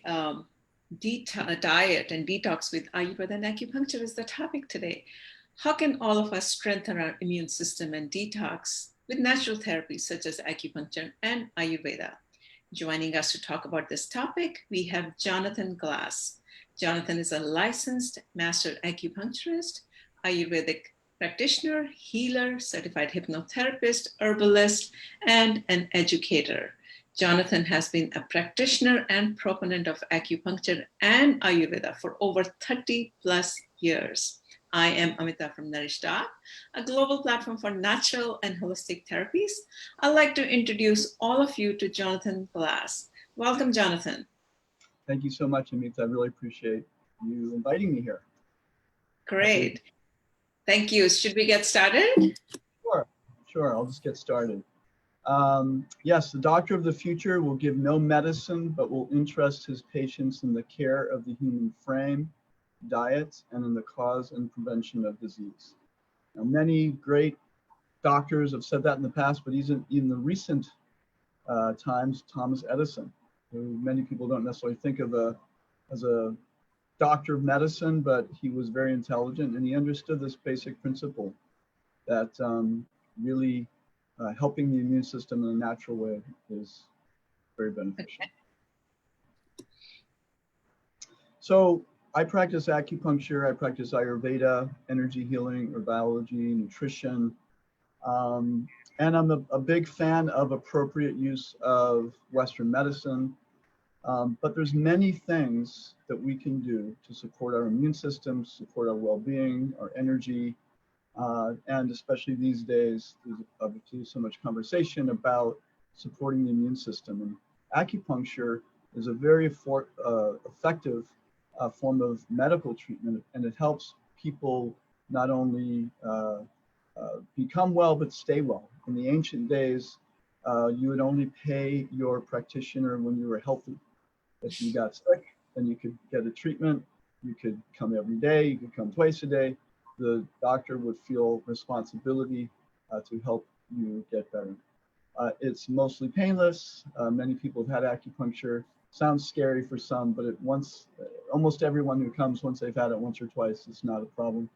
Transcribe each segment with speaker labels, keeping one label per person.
Speaker 1: diet and detox with Ayurveda and acupuncture is the topic today. How can all of us strengthen our immune system and detox with natural therapies such as acupuncture and Ayurveda? Joining us to talk about this topic, we have Jonathan Glass. Jonathan is a licensed master acupuncturist, Ayurvedic practitioner, healer, certified hypnotherapist, herbalist, and an educator. Jonathan has been a practitioner and proponent of acupuncture and Ayurveda for over 30 plus years. I am Amita from Nourishing, a global platform for natural and holistic therapies. I'd like to introduce all of you to Jonathan Glass. Welcome, Jonathan.
Speaker 2: Thank you so much, Amita. I really appreciate you inviting me here.
Speaker 1: Great. Thank you. Should we get started?
Speaker 2: Sure. I'll just get started. Yes, the doctor of the future will give no medicine, but will interest his patients in the care of the human frame, diet, and in the cause and prevention of disease. Now, many great doctors have said that in the past, but even in the recent times, Thomas Edison, who many people don't necessarily think of as a doctor of medicine, but he was very intelligent and he understood this basic principle that really helping the immune system in a natural way is very beneficial. Okay. So I practice acupuncture, I practice Ayurveda, energy healing, herbology, nutrition, and I'm a big fan of appropriate use of Western medicine. But there's many things that we can do to support our immune system, support our well-being, our energy, and especially these days, there's obviously so much conversation about supporting the immune system. And acupuncture is a very effective form of medical treatment, and it helps people not only become well, but stay well. In the ancient days, you would only pay your practitioner when you were healthy. If you got sick, then you could get a treatment. You could come every day, you could come twice a day. The doctor would feel responsibility to help you get better. It's mostly painless. Many people have had acupuncture. Sounds scary for some, but almost everyone who comes, once they've had it once or twice, it's not a problem.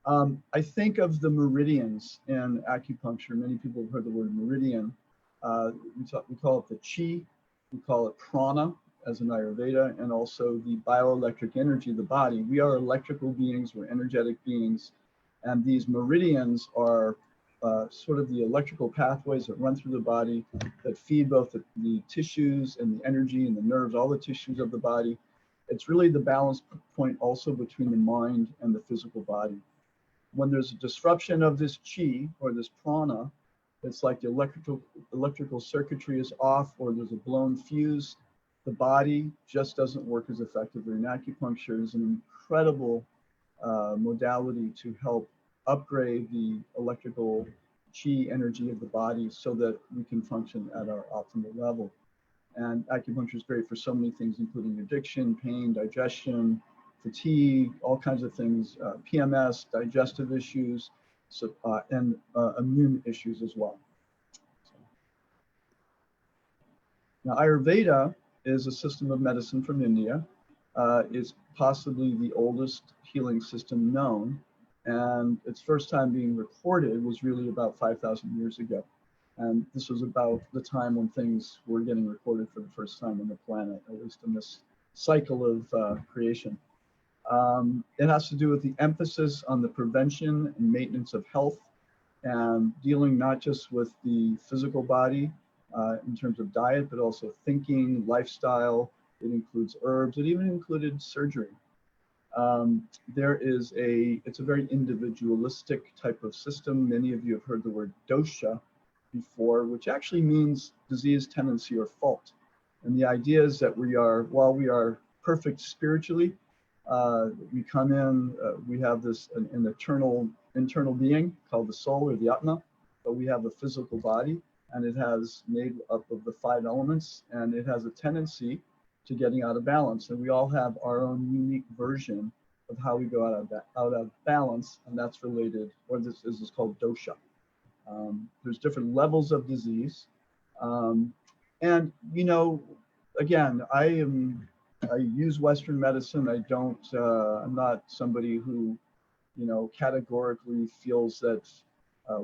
Speaker 2: I think of the meridians in acupuncture. Many people have heard the word meridian. We call it the chi, we call it prana as in Ayurveda, and also the bioelectric energy of the body. We are electrical beings, we're energetic beings, and these meridians are sort of the electrical pathways that run through the body that feed both the tissues and the energy and the nerves, all the tissues of the body. It's really the balance point also between the mind and the physical body. When there's a disruption of this chi or this prana, it's like the electrical circuitry is off or there's a blown fuse. The body just doesn't work as effectively. And acupuncture is an incredible modality to help upgrade the electrical chi energy of the body so that we can function at our optimal level. And acupuncture is great for so many things, including addiction, pain, digestion, fatigue, all kinds of things, PMS, digestive issues, and immune issues as well. Now, Ayurveda is a system of medicine from India. It's possibly the oldest healing system known, and its first time being recorded was really about 5,000 years ago. And this was about the time when things were getting recorded for the first time on the planet, at least in this cycle of creation. It has to do with the emphasis on the prevention and maintenance of health and dealing not just with the physical body in terms of diet, but also thinking, lifestyle. It includes herbs. It even included surgery. It's a very individualistic type of system. Many of you have heard the word dosha before, which actually means disease, tendency, or fault. And the idea is that while we are perfect spiritually, we come in, we have an eternal internal being called the soul or the Atma, but we have a physical body, and it has made up of the 5 elements, and it has a tendency to getting out of balance. And we all have our own unique version of how we go out of balance, and that's related, or this is called dosha. There's different levels of disease. And, you know, again, I am I use Western medicine. I don't, I'm not somebody who, you know, categorically feels that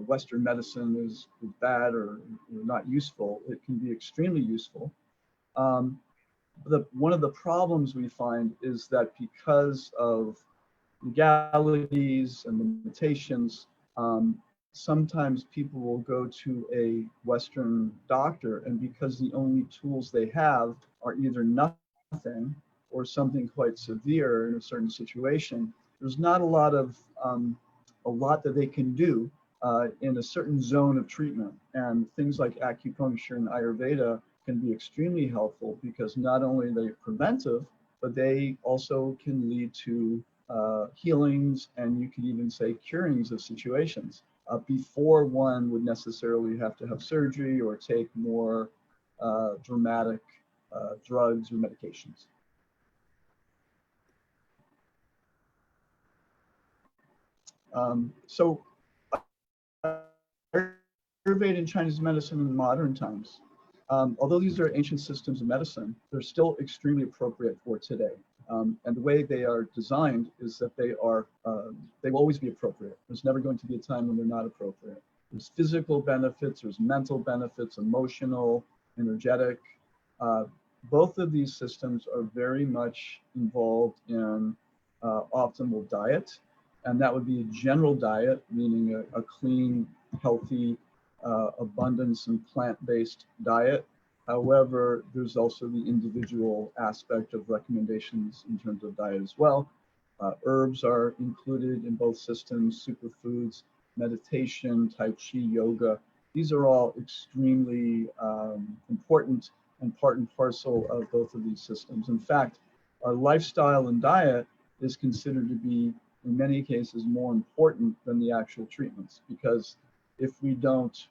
Speaker 2: Western medicine is bad or not useful. It can be extremely useful. Um, one of the problems we find is that because of legalities and limitations, sometimes people will go to a Western doctor, and because the only tools they have are either nothing or something quite severe in a certain situation, there's not a lot that they can do in a certain zone of treatment. And things like acupuncture and Ayurveda can be extremely helpful because not only are they preventive, but they also can lead to healings, and you could even say curings of situations before one would necessarily have to have surgery or take more dramatic drugs or medications. So Ayurveda and Chinese medicine in modern times, although these are ancient systems of medicine, they're still extremely appropriate for today. And the way they are designed is that they will always be appropriate. There's never going to be a time when they're not appropriate. There's physical benefits, there's mental benefits, emotional, energetic. Both of these systems are very much involved in optimal diet. And that would be a general diet, meaning a clean, healthy, abundance and plant-based diet. However, there's also the individual aspect of recommendations in terms of diet as well. Herbs are included in both systems, superfoods, meditation, Tai Chi, yoga. These are all extremely important and part and parcel of both of these systems. In fact, our lifestyle and diet is considered to be, in many cases, more important than the actual treatments, because if we don't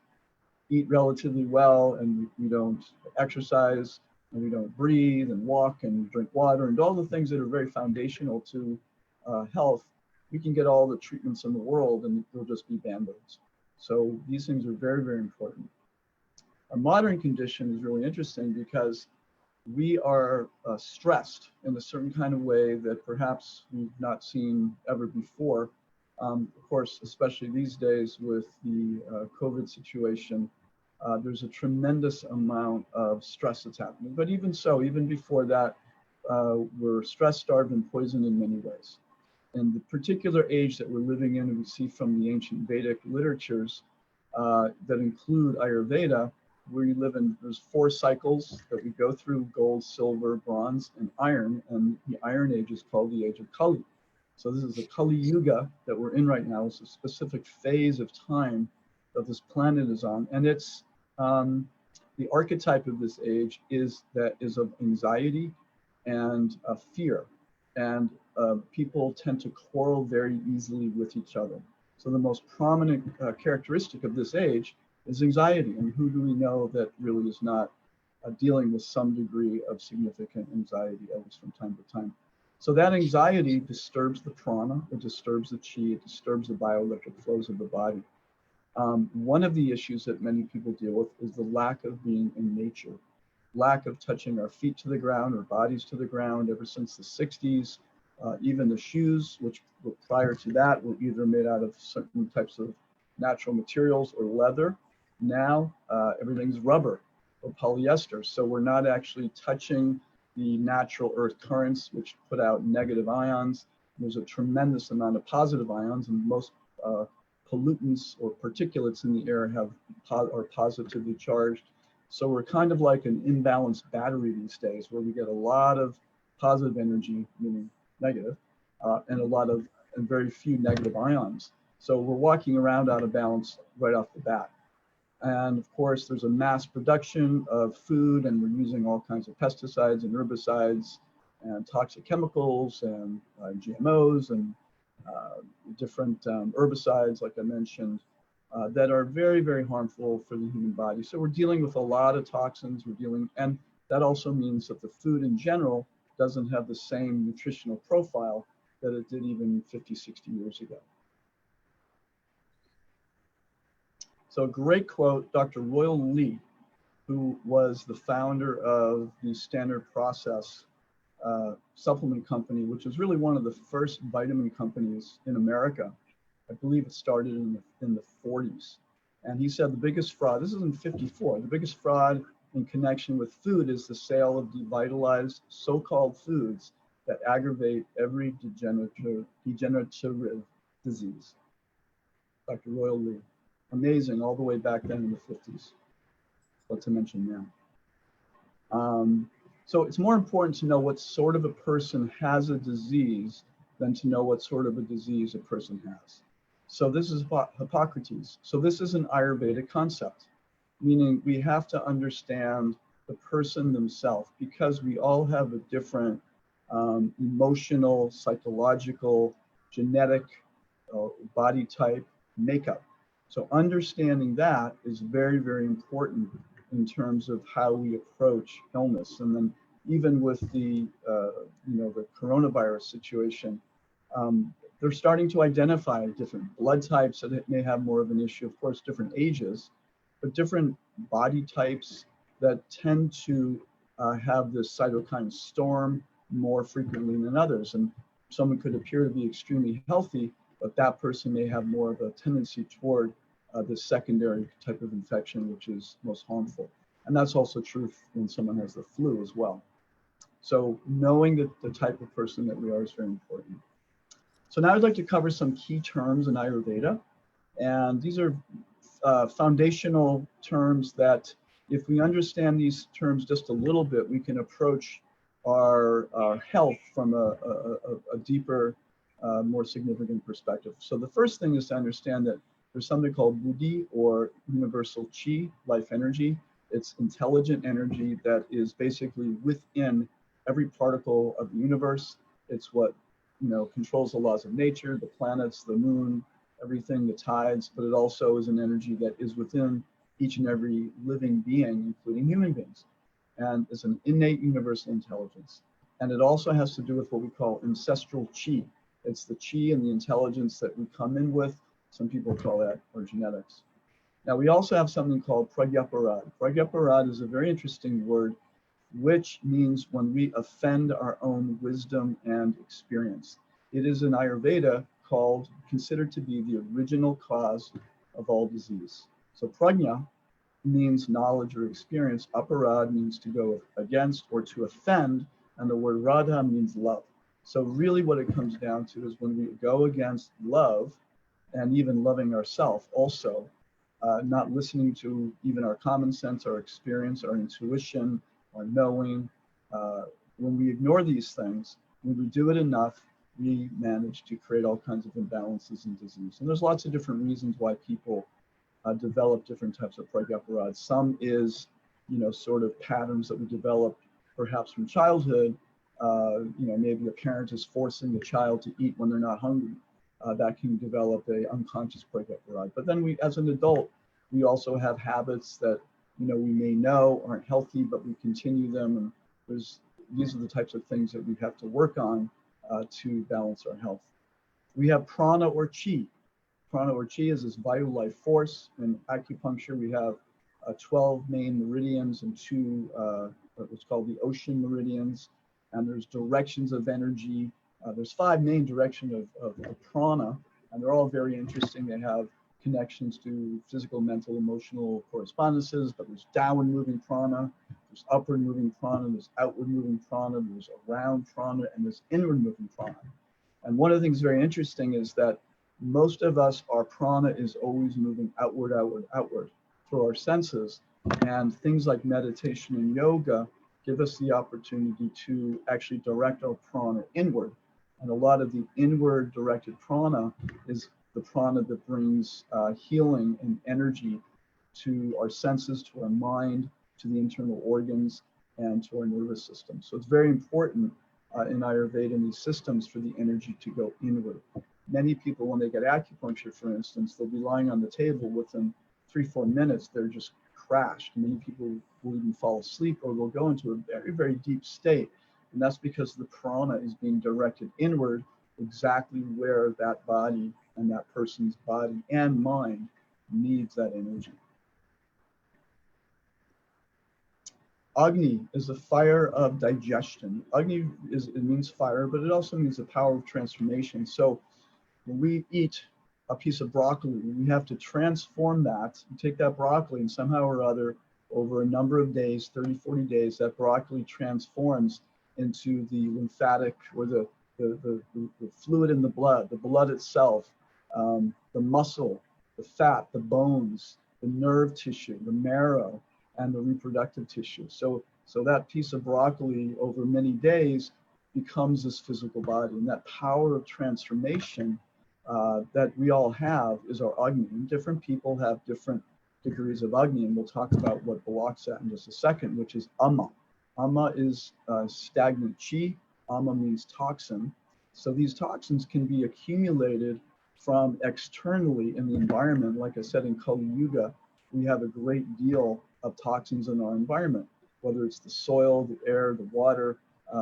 Speaker 2: eat relatively well and we don't exercise and we don't breathe and walk and drink water and all the things that are very foundational to health, we can get all the treatments in the world and they'll just be band-aids. So these things are very, very important. A modern condition is really interesting because we are stressed in a certain kind of way that perhaps we've not seen ever before. Of course, especially these days with the COVID situation, there's a tremendous amount of stress that's happening. But even so, even before that, we're stress starved and poisoned in many ways. And the particular age that we're living in, and we see from the ancient Vedic literatures that include Ayurveda, we live in, there's 4 cycles that we go through: gold, silver, bronze, and iron. And the Iron Age is called the Age of Kali. So this is the Kali Yuga that we're in right now. It's a specific phase of time that this planet is on. And it's, the archetype of this age is of anxiety and fear. And people tend to quarrel very easily with each other. So the most prominent characteristic of this age is anxiety. And who do we know that really is not dealing with some degree of significant anxiety, at least from time to time? So that anxiety disturbs the prana, it disturbs the chi, it disturbs the bioelectric flows of the body. One of the issues that many people deal with is the lack of being in nature, lack of touching our feet to the ground, our bodies to the ground. Ever since the 60s, even the shoes, which were prior to that were either made out of certain types of natural materials or leather. Now everything's rubber or polyester. So we're not actually touching the natural earth currents, which put out negative ions. There's a tremendous amount of positive ions, and most pollutants or particulates in the air are positively charged. So we're kind of like an imbalanced battery these days, where we get a lot of positive energy, meaning negative, and very few negative ions. So we're walking around out of balance right off the bat. And of course, there's a mass production of food, and we're using all kinds of pesticides and herbicides and toxic chemicals and GMOs and different herbicides, like I mentioned, that are very, very harmful for the human body. So we're dealing with a lot of toxins. And that also means that the food in general doesn't have the same nutritional profile that it did even 50, 60 years ago. So a great quote, Dr. Royal Lee, who was the founder of the standard process supplement company, which was really one of the first vitamin companies in America. I believe it started in the 40s. And he said the biggest fraud, this is in 54, the biggest fraud in connection with food is the sale of devitalized so-called foods that aggravate every degenerative disease. Dr. Royal Lee. Amazing, all the way back then in the 50s. What to mention now. So it's more important to know what sort of a person has a disease than to know what sort of a disease a person has. So this is Hippocrates. So this is an Ayurvedic concept, meaning we have to understand the person themselves because we all have a different emotional, psychological, genetic, body type makeup. So understanding that is very, very important in terms of how we approach illness. And then even with the, the coronavirus situation, they're starting to identify different blood types that may have more of an issue, of course, different ages, but different body types that tend to have this cytokine storm more frequently than others. And someone could appear to be extremely healthy, but that person may have more of a tendency toward the secondary type of infection, which is most harmful. And that's also true when someone has the flu as well. So knowing the type of person that we are is very important. So now I'd like to cover some key terms in Ayurveda. And these are foundational terms that if we understand these terms just a little bit, we can approach our health from a deeper, more significant perspective. So the first thing is to understand that there's something called buddhi, or universal chi, life energy. It's intelligent energy that is basically within every particle of the universe. It's what controls the laws of nature, the planets, the moon, everything, the tides, but it also is an energy that is within each and every living being, including human beings. And it's an innate universal intelligence. And it also has to do with what we call ancestral chi. It's the chi and the intelligence that we come in with. Some people call that our genetics. Now we also have something called pragyaparad. Pragyaparad is a very interesting word, which means when we offend our own wisdom and experience. It is in Ayurveda considered to be the original cause of all disease. So prajna means knowledge or experience. Aparad means to go against or to offend, and the word radha means love. So really what it comes down to is when we go against love and even loving ourselves also, not listening to even our common sense, our experience, our intuition, our knowing. When we ignore these things, when we do it enough, we manage to create all kinds of imbalances and disease. And there's lots of different reasons why people develop different types of pragyaparad. Some is, sort of patterns that we develop perhaps from childhood. Maybe a parent is forcing the child to eat when they're not hungry. That can develop a unconscious pragyaparad. But then we, as an adult, we also have habits that, we may know aren't healthy, but we continue them. And these are the types of things that we have to work on to balance our health. We have prana or chi. Prana or chi is this vital life force. In acupuncture, we have 12 main meridians and two, what's called the ocean meridians. And there's directions of energy. There's 5 main directions of prana, and they're all very interesting. They have connections to physical, mental, emotional correspondences, but there's downward moving prana, there's upward moving prana, there's outward moving prana, there's around prana, and there's inward moving prana. And one of the things very interesting is that most of us, our prana is always moving outward, outward, outward through our senses. And things like meditation and yoga give us the opportunity to actually direct our prana inward. And a lot of the inward directed prana is the prana that brings healing and energy to our senses, to our mind, to the internal organs, and to our nervous system. So it's very important in Ayurveda and these systems for the energy to go inward. Many people, when they get acupuncture, for instance, they'll be lying on the table within 3-4 minutes, they're just crashed. Many people will even fall asleep or will go into a very, very deep state. And that's because the prana is being directed inward, exactly where that body and that person's body and mind needs that energy. Agni is the fire of digestion. Agni it means fire, but it also means the power of transformation. So when we eat a piece of broccoli, we have to transform that, take that broccoli, and somehow or other, over a number of days, 30, 40 days, that broccoli transforms into the lymphatic or the fluid in the blood itself, the muscle, the fat, the bones, the nerve tissue, the marrow, and the reproductive tissue. So that piece of broccoli over many days becomes this physical body. And that power of transformation that we all have is our Agni. And different people have different degrees of Agni, and we'll talk about what blocks that in just a second, which is Ama. Ama is stagnant chi. Ama means toxin. So these toxins can be accumulated from externally in the environment. Like I said, in Kali Yuga, we have a great deal of toxins in our environment, whether it's the soil, the air, the water.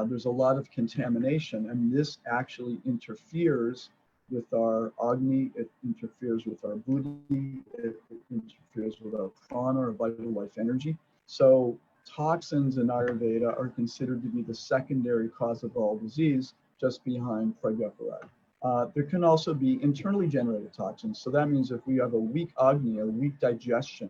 Speaker 2: There's a lot of contamination, and this actually interferes with our Agni, it interferes with our Buddhi, it interferes with our prana, or vital life energy. So toxins in Ayurveda are considered to be the secondary cause of all disease, just behind Pragyapara. There can also be internally generated toxins. So that means if we have a weak Agni, a weak digestion,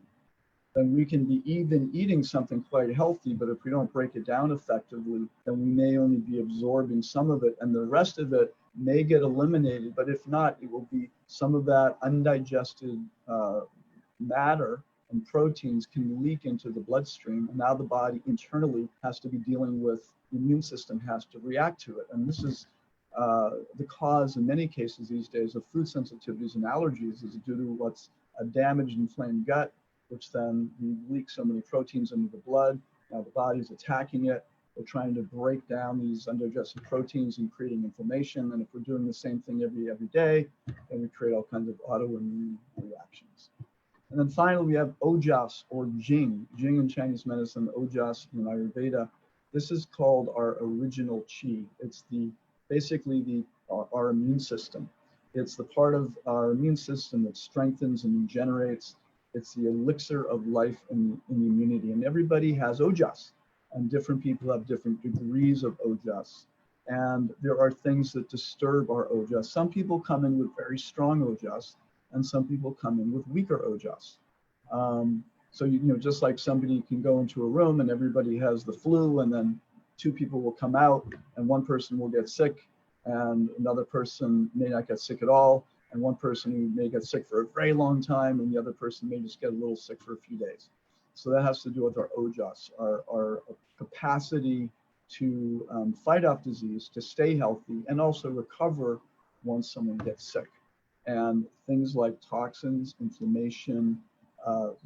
Speaker 2: then we can be even eating something quite healthy, but if we don't break it down effectively, then we may only be absorbing some of it, and the rest of it may get eliminated. But if not, it will be some of that undigested matter and proteins can leak into the bloodstream, and now the body internally has to be dealing with, the immune system has to react to it. And this is the cause in many cases these days of food sensitivities and allergies, is due to what's a damaged, inflamed gut, which then we leak so many proteins into the blood. Now the body's attacking it. We're trying to break down these undigested proteins and creating inflammation. And if we're doing the same thing every day, then we create all kinds of autoimmune reactions. And then finally, we have Ojas or Jing. Jing in Chinese medicine, Ojas in Ayurveda. This is called our original chi. It's basically our immune system. It's the part of our immune system that strengthens and regenerates. It's the elixir of life and immunity. And everybody has Ojas, and different people have different degrees of Ojas. And there are things that disturb our Ojas. Some people come in with very strong Ojas, and some people come in with weaker Ojas. So, just like somebody can go into a room and everybody has the flu, and then two people will come out and one person will get sick and another person may not get sick at all. And one person may get sick for a very long time, and the other person may just get a little sick for a few days. So that has to do with our Ojas, our capacity to fight off disease, to stay healthy, and also recover once someone gets sick. And things like toxins, inflammation,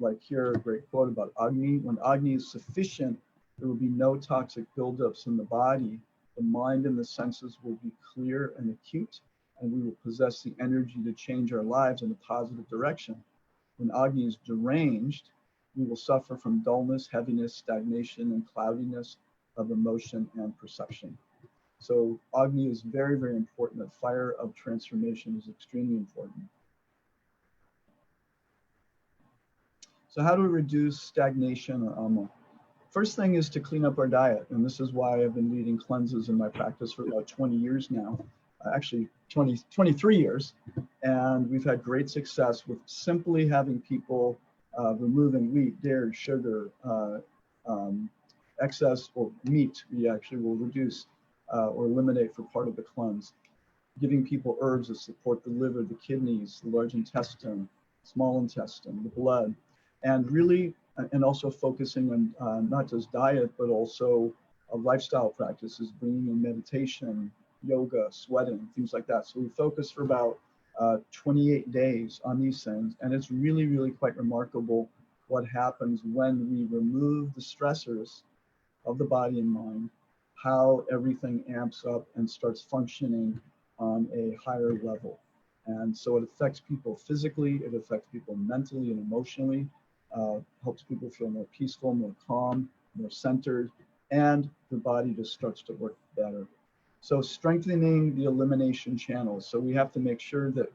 Speaker 2: like here, a great quote about Agni. When Agni is sufficient, there will be no toxic buildups in the body. The mind and the senses will be clear and acute, and we will possess the energy to change our lives in a positive direction. When Agni is deranged, we will suffer from dullness, heaviness, stagnation, and cloudiness of emotion and perception. So Agni is very, very important. The fire of transformation is extremely important. So how do we reduce stagnation or Ama? First thing is to clean up our diet. And this is why I've been leading cleanses in my practice for about 20 years now. Actually 23 years. And we've had great success with simply having people removing wheat, dairy, sugar, excess or meat. We actually will reduce or eliminate for part of the cleanse. Giving people herbs that support the liver, the kidneys, the large intestine, small intestine, the blood, and really, and also focusing on not just diet, but also lifestyle practices, bringing in meditation, yoga, sweating, things like that. So we focus for about 28 days on these things. And it's really, really quite remarkable what happens when we remove the stressors of the body and mind, how everything amps up and starts functioning on a higher level. And so it affects people physically, it affects people mentally and emotionally, helps people feel more peaceful, more calm, more centered, and the body just starts to work better. So strengthening the elimination channels. So we have to make sure that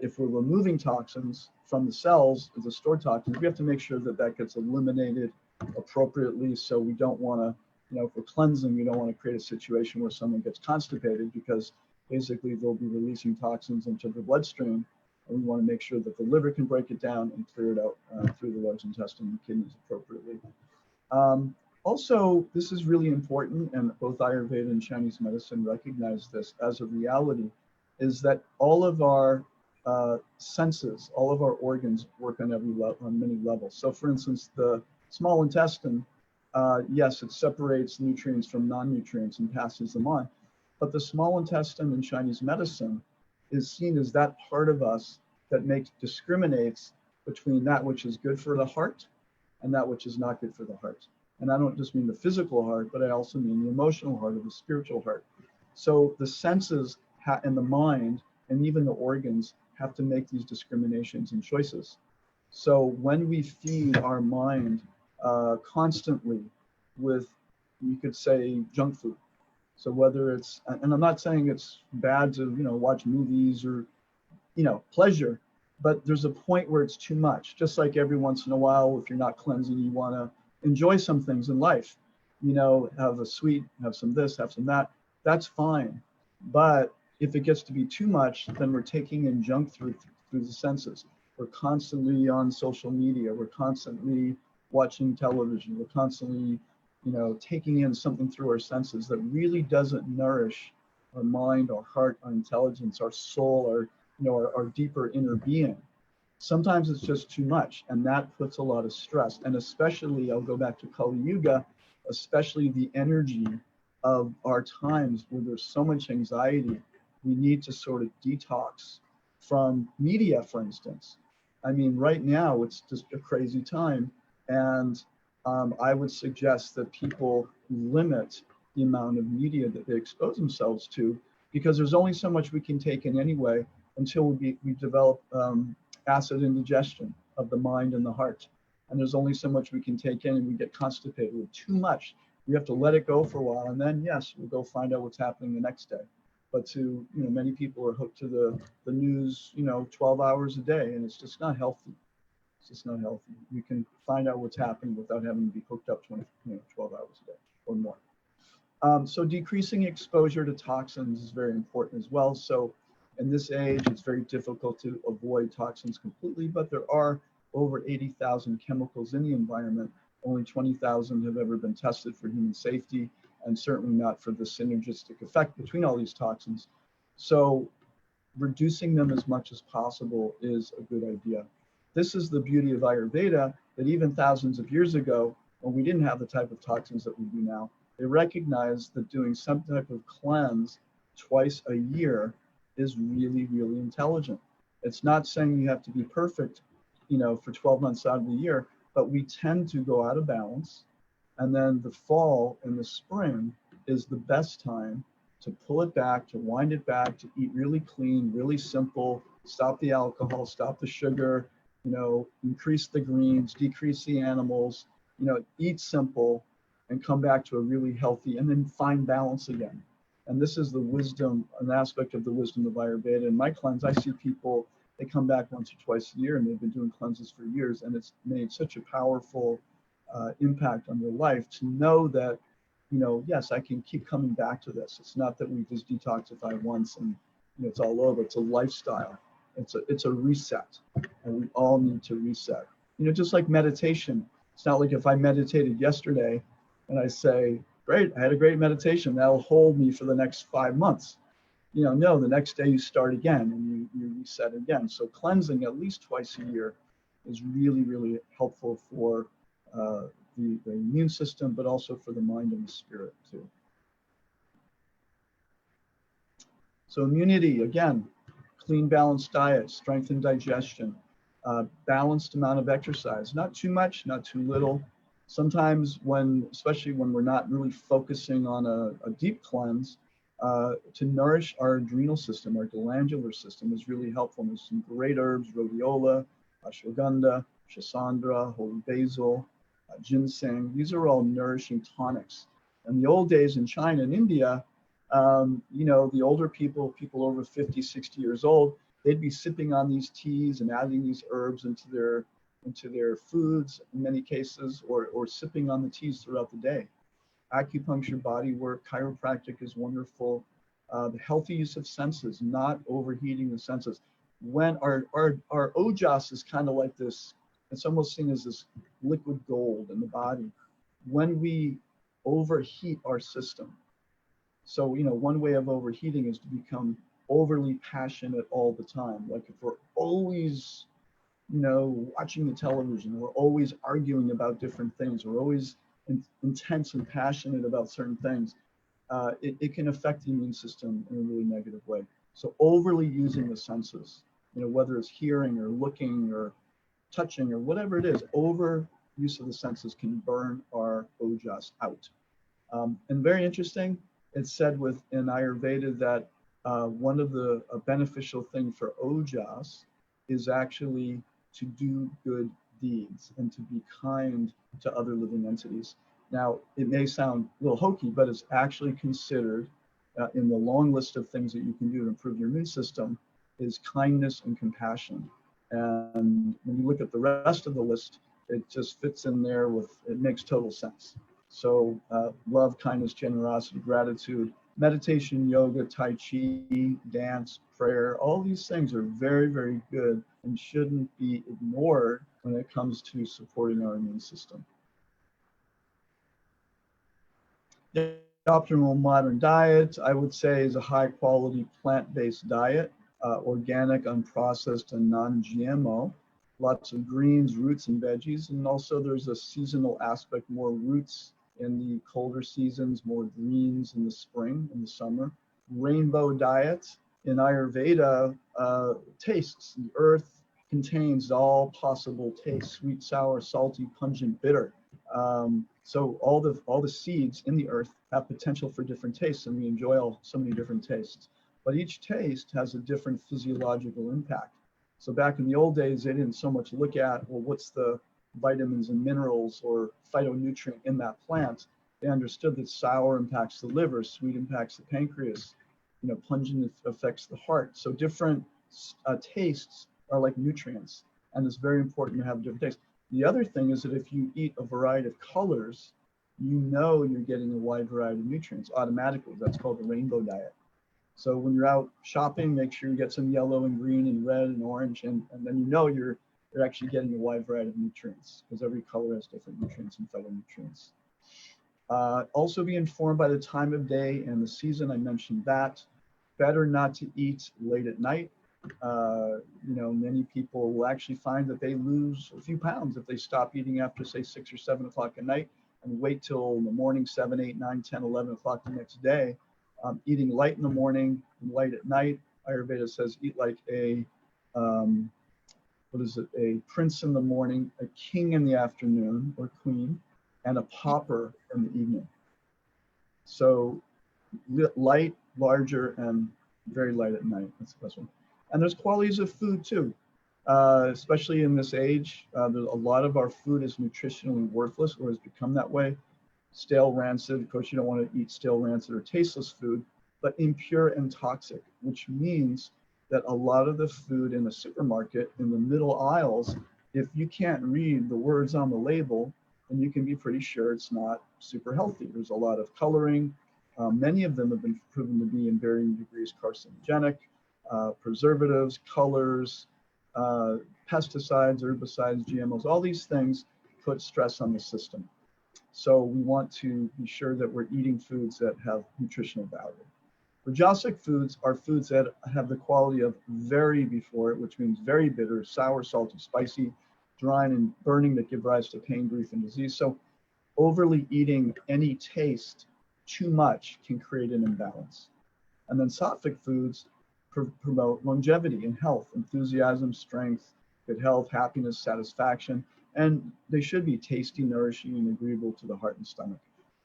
Speaker 2: if we're removing toxins from the cells, the stored toxins, we have to make sure that that gets eliminated appropriately. So we don't want to, if we're cleansing, we don't want to create a situation where someone gets constipated, because basically they'll be releasing toxins into the bloodstream. And we want to make sure that the liver can break it down and clear it out through the large intestine and kidneys appropriately. Also, this is really important, and both Ayurveda and Chinese medicine recognize this as a reality, is that all of our senses, all of our organs work on on many levels. So for instance, the small intestine, yes, it separates nutrients from non-nutrients and passes them on. But the small intestine in Chinese medicine is seen as that part of us that discriminates between that which is good for the heart and that which is not good for the heart. And I don't just mean the physical heart, but I also mean the emotional heart or the spiritual heart. So the senses and the mind and even the organs have to make these discriminations and choices. So when we feed our mind constantly with, you could say, junk food. So whether it's, and I'm not saying it's bad to, watch movies or, pleasure, but there's a point where it's too much. Just like every once in a while, if you're not cleansing, you want to enjoy some things in life, have a sweet, have some this, have some that, that's fine. But if it gets to be too much, then we're taking in junk through the senses. We're constantly on social media. We're constantly watching television. We're constantly, taking in something through our senses that really doesn't nourish our mind, our heart, our intelligence, our soul, our deeper inner being. Sometimes it's just too much, and that puts a lot of stress. And especially, I'll go back to Kali Yuga, especially the energy of our times where there's so much anxiety. We need to sort of detox from media, for instance. I mean, right now it's just a crazy time, and I would suggest that people limit the amount of media that they expose themselves to, because there's only so much we can take in anyway until we develop acid indigestion of the mind and the heart. And there's only so much we can take in, and we get constipated with too much. We have to let it go for a while, and then yes, we'll go find out what's happening the next day. But many people are hooked to the news, 12 hours a day, and it's just not healthy. It's just not healthy. You can find out what's happening without having to be hooked up 12 hours a day or more. So decreasing exposure to toxins is very important as well. So in this age, it's very difficult to avoid toxins completely, but there are over 80,000 chemicals in the environment. Only 20,000 have ever been tested for human safety, and certainly not for the synergistic effect between all these toxins. So reducing them as much as possible is a good idea. This is the beauty of Ayurveda, that even thousands of years ago, when we didn't have the type of toxins that we do now, they recognized that doing some type of cleanse twice a year is really, really intelligent. It's not saying you have to be perfect, for 12 months out of the year, but we tend to go out of balance. And then the fall and the spring is the best time to pull it back, to wind it back, to eat really clean, really simple, stop the alcohol, stop the sugar, increase the greens, decrease the animals, eat simple, and come back to a really healthy, and then find balance again. And this is the wisdom, an aspect of the wisdom of Ayurveda. In my cleanse, I see people, they come back once or twice a year, and they've been doing cleanses for years, and it's made such a powerful impact on their life to know that, yes, I can keep coming back to this. It's not that we just detoxify once and it's all over. It's a lifestyle. It's a reset, and we all need to reset. Just like meditation. It's not like if I meditated yesterday and I say, great, I had a great meditation, that'll hold me for the next 5 months. No, the next day you start again and you reset again. So cleansing at least twice a year is really, really helpful for the immune system, but also for the mind and the spirit too. So immunity, again, clean, balanced diet, strengthen digestion, balanced amount of exercise, not too much, not too little. Sometimes especially when we're not really focusing on a deep cleanse, to nourish our adrenal system, our glandular system is really helpful. And there's some great herbs, rhodiola, ashwagandha, schisandra, holy basil, ginseng. These are all nourishing tonics. In the old days in China and India, the older people over 50, 60 years old, they'd be sipping on these teas and adding these herbs into their into their foods in many cases, or sipping on the teas throughout the day. Acupuncture, body work, chiropractic is wonderful. The healthy use of senses, not overheating the senses. When our Ojas is kind of like this, it's almost seen as this liquid gold in the body. When we overheat our system, so, one way of overheating is to become overly passionate all the time. Like if we're always, watching the television, we're always arguing about different things, we're always intense and passionate about certain things, it can affect the immune system in a really negative way. So overly using the senses, whether it's hearing or looking or touching or whatever it is, over use of the senses can burn our ojas out. And very interesting, it's said in Ayurveda that one of the beneficial thing for ojas is actually to do good deeds and to be kind to other living entities. Now, it may sound a little hokey, but it's actually considered in the long list of things that you can do to improve your immune system is kindness and compassion. And when you look at the rest of the list, it just fits in there it makes total sense. So love, kindness, generosity, gratitude, meditation, yoga, tai chi, dance, prayer, all these things are very, very good and shouldn't be ignored when it comes to supporting our immune system. The optimal modern diet, I would say, is a high quality plant-based diet, organic, unprocessed, and non-GMO. Lots of greens, roots, and veggies. And also there's a seasonal aspect, more roots in the colder seasons, more greens in the spring and the summer. Rainbow diet in Ayurveda, tastes. The earth contains all possible tastes: sweet, sour, salty, pungent, bitter. So all the seeds in the earth have potential for different tastes, and we enjoy so many different tastes. But each taste has a different physiological impact. So back in the old days, they didn't so much look at, well, what's the vitamins and minerals or phytonutrient in that plant. They understood that sour impacts the liver, sweet impacts the pancreas, pungent affects the heart. So different tastes are like nutrients, and it's very important to have different tastes. The other thing is that if you eat a variety of colors, you're getting a wide variety of nutrients automatically. That's called the rainbow diet. So when you're out shopping, make sure you get some yellow and green and red and orange, and then you're actually getting a wide variety of nutrients, because every color has different nutrients and phytonutrients. Also be informed by the time of day and the season. I mentioned that. Better not to eat late at night. Many people will actually find that they lose a few pounds if they stop eating after, say, 6 or 7 o'clock at night and wait till the morning, 7, 8, 9, 10, 11 o'clock the next day. Eating light in the morning and light at night. Ayurveda says eat like a prince in the morning, a king in the afternoon, or queen, and a pauper in the evening. So light, larger, and very light at night. That's the best one. And there's qualities of food too, especially in this age. There's a lot of our food is nutritionally worthless, or has become that way. Stale, rancid. Of course, you don't want to eat stale, rancid, or tasteless food, but impure and toxic, which means that a lot of the food in the supermarket, in the middle aisles, if you can't read the words on the label, then you can be pretty sure it's not super healthy. There's a lot of coloring. Many of them have been proven to be in varying degrees carcinogenic. Preservatives, colors, pesticides, herbicides, GMOs, all these things put stress on the system. So we want to be sure that we're eating foods that have nutritional value. Rajasic foods are foods that have the quality of very before it, which means very bitter, sour, salty, spicy, drying, and burning, that give rise to pain, grief, and disease. So overly eating any taste too much can create an imbalance. And then sattvic foods promote longevity and health, enthusiasm, strength, good health, happiness, satisfaction, and they should be tasty, nourishing, and agreeable to the heart and stomach.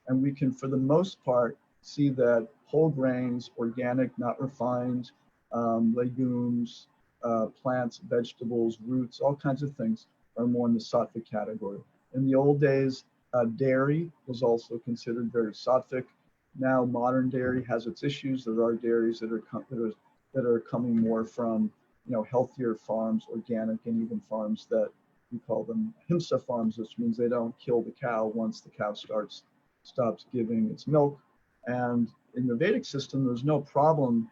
Speaker 2: And we can, for the most part, see that whole grains, organic, not refined, legumes, plants, vegetables, roots, all kinds of things are more in the sattvic category. In the old days, dairy was also considered very sattvic. Now modern dairy has its issues. There are dairies that are coming more from healthier farms, organic, and even farms that we call them himsa farms, which means they don't kill the cow once the cow stops giving its milk. And in the Vedic system, there's no problem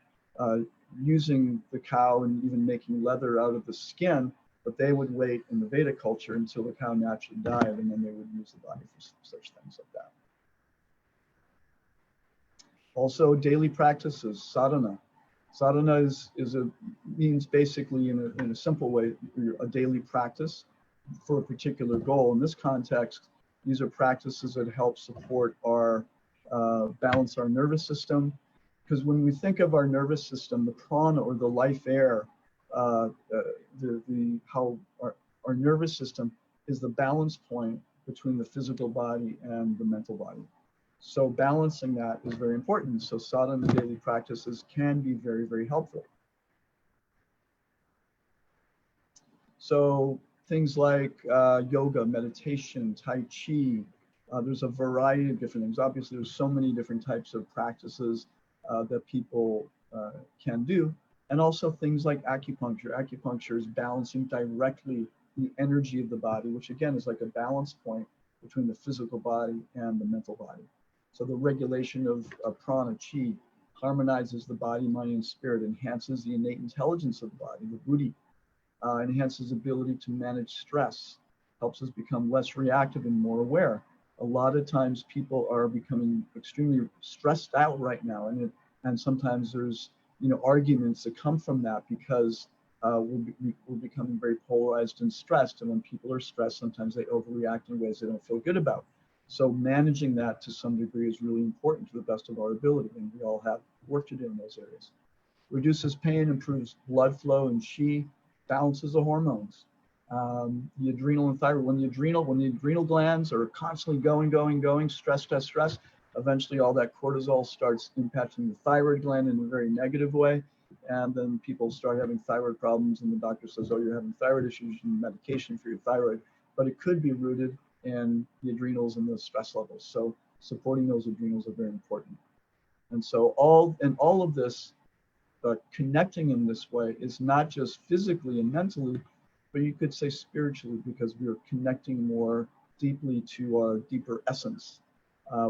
Speaker 2: using the cow and even making leather out of the skin, but they would wait in the Vedic culture until the cow naturally died, and then they would use the body for such things like that. Also, daily practices, sadhana. Sadhana means basically, in a simple way, a daily practice for a particular goal. In this context, these are practices that help support our balance our nervous system. Because when we think of our nervous system, the prana, or the life air, how our nervous system is the balance point between the physical body and the mental body. So balancing that is very important. So sadhana daily practices can be very, very helpful. So things like yoga, meditation, tai chi, there's a variety of different things. Obviously, there's so many different types of practices that people can do. And also things like acupuncture. Acupuncture is balancing directly the energy of the body, which again is like a balance point between the physical body and the mental body. So the regulation of prana, chi, harmonizes the body, mind, and spirit, enhances the innate intelligence of the body, the buddhi, enhances ability to manage stress, helps us become less reactive and more aware. A lot of times people are becoming extremely stressed out right now, and sometimes there's arguments that come from that because we're becoming very polarized and stressed. And when people are stressed, sometimes they overreact in ways they don't feel good about. So managing that to some degree is really important to the best of our ability, and we all have work to do in those areas. Reduces pain, improves blood flow and qi, balances the hormones. The adrenal and thyroid, when the adrenal glands are constantly going, stress, eventually all that cortisol starts impacting the thyroid gland in a very negative way. And then people start having thyroid problems, and the doctor says, oh, you're having thyroid issues, you need medication for your thyroid. But it could be rooted in the adrenals and the stress levels. So supporting those adrenals are very important. And so all of this, connecting in this way is not just physically and mentally, but you could say spiritually, because we are connecting more deeply to our deeper essence,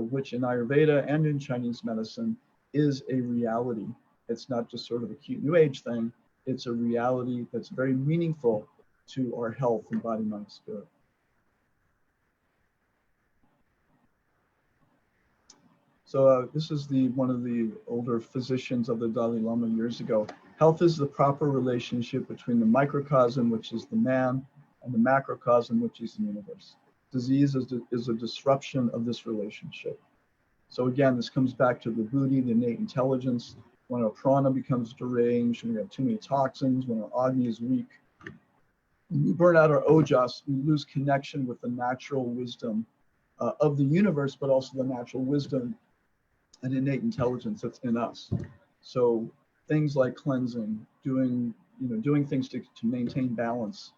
Speaker 2: which in Ayurveda and in Chinese medicine is a reality. It's not just sort of a cute new age thing. It's a reality that's very meaningful to our health and body, mind, spirit. So this is one of the older physicians of the Dalai Lama years ago. Health is the proper relationship between the microcosm, which is the man, and the macrocosm, which is the universe. Disease is a disruption of this relationship. So again, this comes back to the buddhi, the innate intelligence. When our prana becomes deranged, when we have too many toxins, when our agni is weak, when we burn out our ojas, we lose connection with the natural wisdom of the universe, but also the natural wisdom and innate intelligence that's in us. So things like cleansing, doing things to maintain balance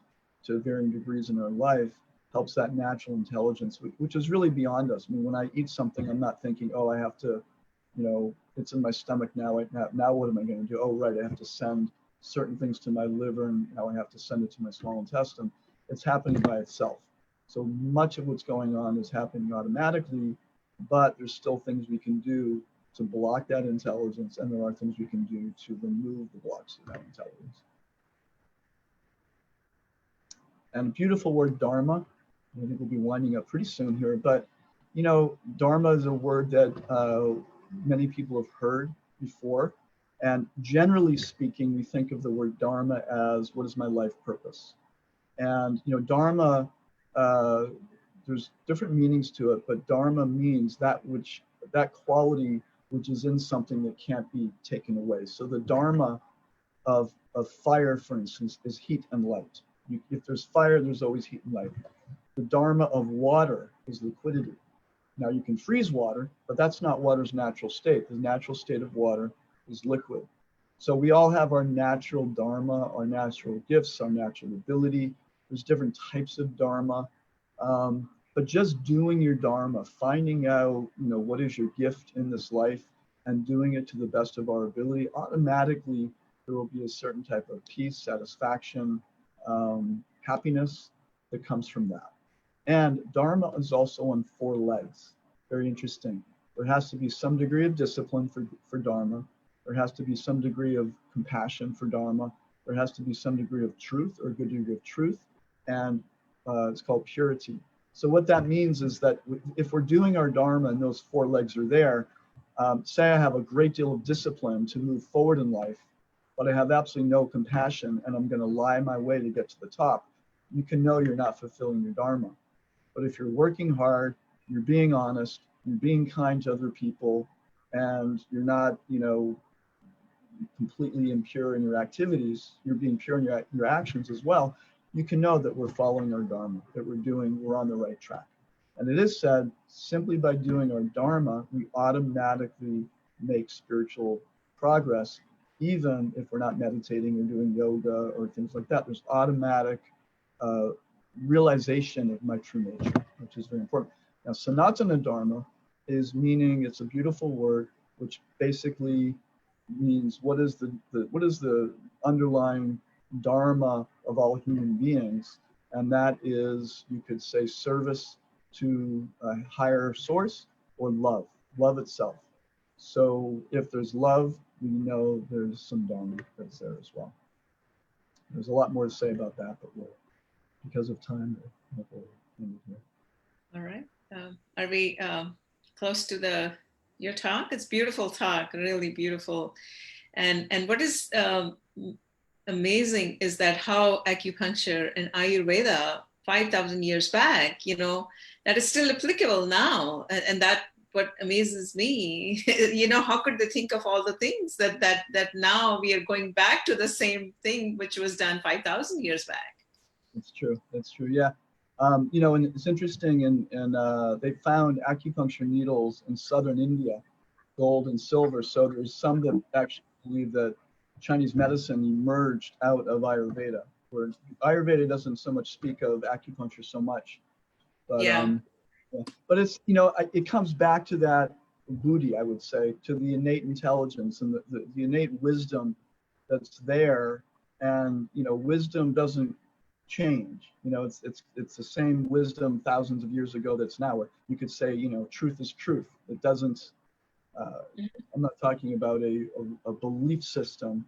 Speaker 2: to varying degrees in our life helps that natural intelligence, which is really beyond us. I mean, when I eat something, I'm not thinking, oh, I have to, it's in my stomach now. Now what am I going to do? Oh, right, I have to send certain things to my liver, and now I have to send it to my small intestine. It's happening by itself. So much of what's going on is happening automatically, but there's still things we can do to block that intelligence, and there are things we can do to remove the blocks of that intelligence. And a beautiful word, Dharma. I think we'll be winding up pretty soon here, but Dharma is a word that many people have heard before. And generally speaking, we think of the word Dharma as, what is my life purpose? And Dharma, there's different meanings to it, but Dharma means that quality which is in something that can't be taken away. So the Dharma of fire, for instance, is heat and light. If there's fire, there's always heat and light. The Dharma of water is liquidity. Now you can freeze water, but that's not water's natural state. The natural state of water is liquid. So we all have our natural Dharma, our natural gifts, our natural ability. There's different types of Dharma. But just doing your Dharma, finding out, what is your gift in this life and doing it to the best of our ability, automatically there will be a certain type of peace, satisfaction, happiness that comes from that. And Dharma is also on 4 legs. Very interesting. There has to be some degree of discipline for Dharma. There has to be some degree of compassion for Dharma. There has to be some degree of truth or a good degree of truth. And it's called purity. So what that means is that if we're doing our Dharma and those 4 legs are there, say I have a great deal of discipline to move forward in life, but I have absolutely no compassion and I'm going to lie my way to get to the top, you can know you're not fulfilling your Dharma. But if you're working hard, you're being honest, you're being kind to other people, and you're not, completely impure in your activities, you're being pure in your actions as well, you can know that we're following our Dharma, that we're on the right track. And it is said, simply by doing our Dharma, we automatically make spiritual progress, even if we're not meditating or doing yoga or things like that. There's automatic realization of my true nature, which is very important. Now, Sanatana Dharma is meaning, it's a beautiful word, which basically means what is the underlying Dharma of all human beings, and that is, you could say, service to a higher source or love itself. So if there's love, we know there's some Dharma that's there as well. There's a lot more to say about that, but because of time, we'll end it here.
Speaker 1: All right. Are we close to your talk? It's beautiful talk, really beautiful. And what is amazing is that how acupuncture and Ayurveda 5,000 years back, that is still applicable now. And that what amazes me, how could they think of all the things that now we are going back to the same thing which was done 5,000 years back?
Speaker 2: That's true. Yeah. And it's interesting, and they found acupuncture needles in southern India, gold and silver. So there's some that actually believe that Chinese medicine emerged out of Ayurveda, where Ayurveda doesn't so much speak of acupuncture so much. But
Speaker 1: yeah.
Speaker 2: But it's, it comes back to that buddhi, I would say, to the innate intelligence and the innate wisdom that's there. And, wisdom doesn't change. It's the same wisdom thousands of years ago that's now. Where you could say, truth is truth. It doesn't, I'm not talking about a belief system,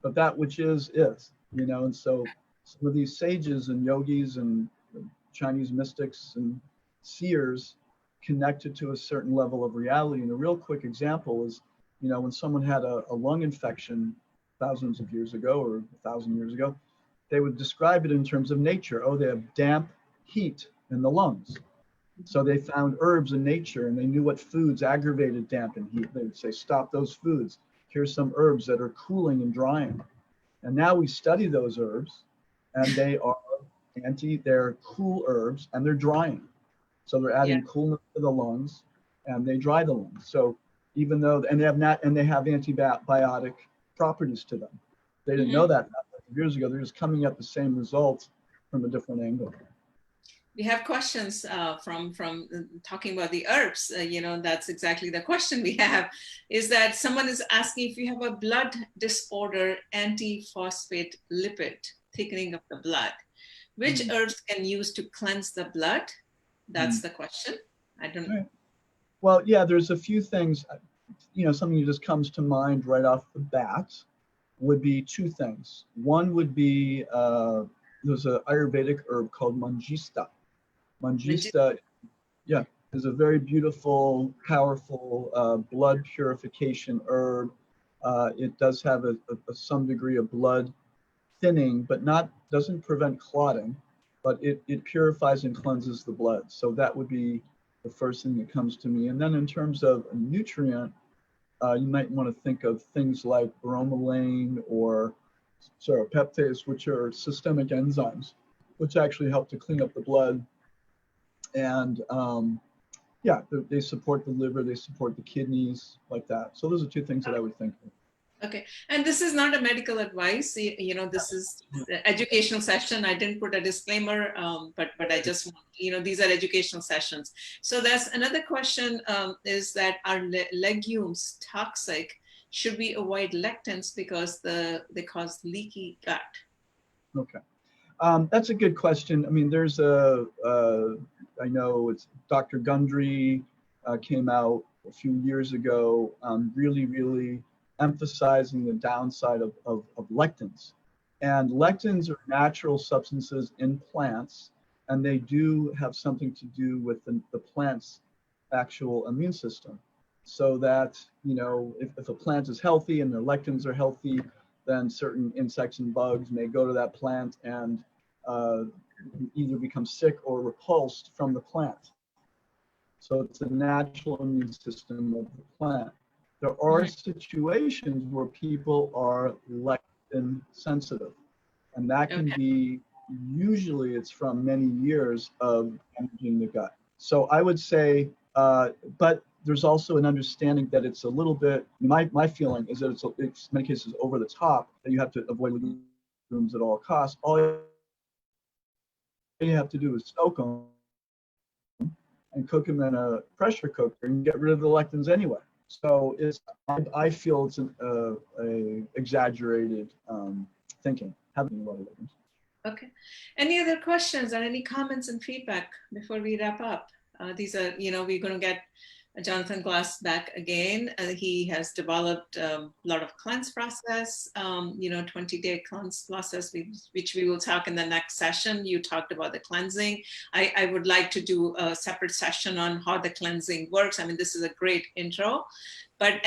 Speaker 2: but that which is, and so some of these sages and yogis and Chinese mystics and seers connected to a certain level of reality. And a real quick example is, when someone had a lung infection thousands of years ago or 1,000 years ago, they would describe it in terms of nature. Oh, they have damp heat in the lungs. So they found herbs in nature and they knew what foods aggravated damp and heat. They would say, stop those foods. Here's some herbs that are cooling and drying. And now we study those herbs and they are they're cool herbs and they're drying. So they're adding coolness to the lungs and they dry the lungs. So even though, and they have antibiotic properties to them. They didn't know that years ago. They're just coming at the same results from a different angle.
Speaker 1: We have questions from talking about the herbs. That's exactly the question we have, is that someone is asking if you have a blood disorder, antiphosphate lipid, thickening of the blood, which herbs can use to cleanse the blood? That's the question. I don't know.
Speaker 2: Well, yeah, there's a few things, something that just comes to mind right off the bat would be 2 things. One would be, there's an Ayurvedic herb called Manjista. Manjista, is a very beautiful, powerful blood purification herb. It does have some degree of blood thinning, but doesn't prevent clotting, but it purifies and cleanses the blood. So that would be the first thing that comes to me. And then in terms of a nutrient, you might want to think of things like bromelain or serrapeptase, which are systemic enzymes, which actually help to clean up the blood. And they support the liver, they support the kidneys, like that. So those are 2 things that I would think of.
Speaker 1: Okay, and this is not a medical advice. This is the educational session. I didn't put a disclaimer, but I just want, these are educational sessions. So that's another question, is that are legumes toxic? Should we avoid lectins because they cause leaky gut?
Speaker 2: Okay. That's a good question. I mean, there's I know it's Dr. Gundry came out a few years ago, really emphasizing the downside of lectins. And lectins are natural substances in plants, and they do have something to do with the plant's actual immune system. So that, you know, if a plant is healthy and their lectins are healthy, then certain insects and bugs may go to that plant and either become sick or repulsed from the plant. So it's a natural immune system of the plant. There are situations where people are lectin sensitive, and that can be, usually it's from many years of damaging the gut. So I would say, but there's also an understanding that it's a little bit, my feeling is that it's in many cases over the top, that you have to avoid legumes at all costs. All you have to do is soak them and cook them in a pressure cooker and get rid of the lectins anyway. So I feel it's a exaggerated thinking, having a lot of lectins.
Speaker 1: Okay. Any other questions or any comments and feedback before we wrap up? These are, you know, we're going to get Jonathan Glass back again. He has developed a lot of cleanse process, you know, 20-day cleanse process, which we will talk in the next session. You talked about the cleansing. I would like to do a separate session on how the cleansing works. I mean, this is a great intro, but,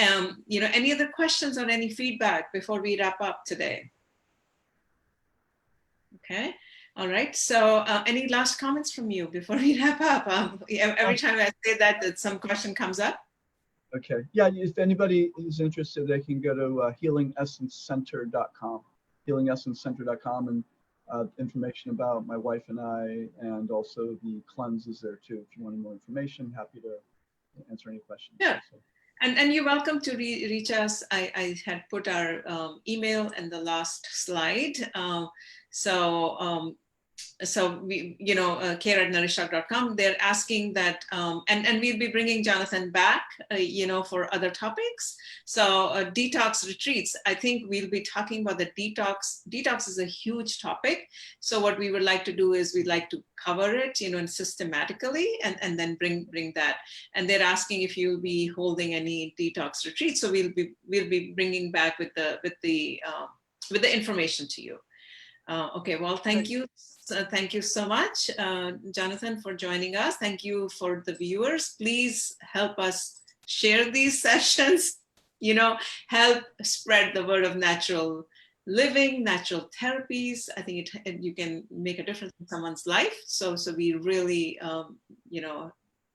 Speaker 1: you know, any other questions or any feedback before we wrap up today? Okay. All right. So any last comments from you before we wrap up? Every time I say that some question comes up.
Speaker 2: Okay. Yeah. If anybody is interested, they can go to healingessencecenter.com, healingessencecenter.com, and information about my wife and I, and also the cleanse is there too. If you want more information, happy to answer any questions.
Speaker 1: Yeah.
Speaker 2: So.
Speaker 1: And you're welcome to reach us. I had put our email in the last slide. So we, you know, care@nourishing.com, they're asking that, and we'll be bringing Jonathan back, you know, for other topics. So detox retreats, I think we'll be talking about the detox. Detox is a huge topic. So what we would like to do is we'd like to cover it, you know, and systematically, and then bring that. And they're asking if you'll be holding any detox retreats. So we'll be bringing back with the information to you. Okay, well, thank you. Thank you so much, Jonathan, for joining us. Thank you for the viewers. Please help us share these sessions, you know, help spread the word of natural living, natural therapies. I think you can make a difference in someone's life. So we really, you know,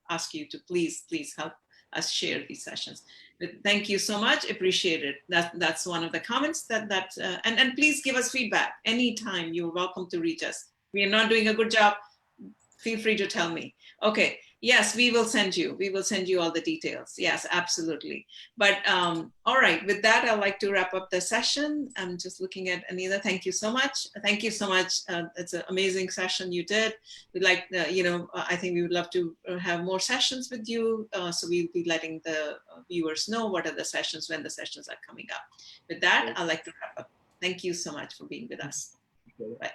Speaker 1: ask you to please help us share these sessions. But thank you so much. Appreciate it. That's one of the comments and please give us feedback anytime. You're welcome to reach us. We are not doing a good job. Feel free to tell me. Okay. Yes, we will send you all the details. Yes, absolutely. But all right, with that, I'd like to wrap up the session. I'm just looking at Anita. Thank you so much. Thank you so much. It's an amazing session you did. We'd like, you know, I think we would love to have more sessions with you. So we'll be letting the viewers know what are the sessions, when the sessions are coming up. With that, I'd like to wrap up. Thank you so much for being with us. Bye.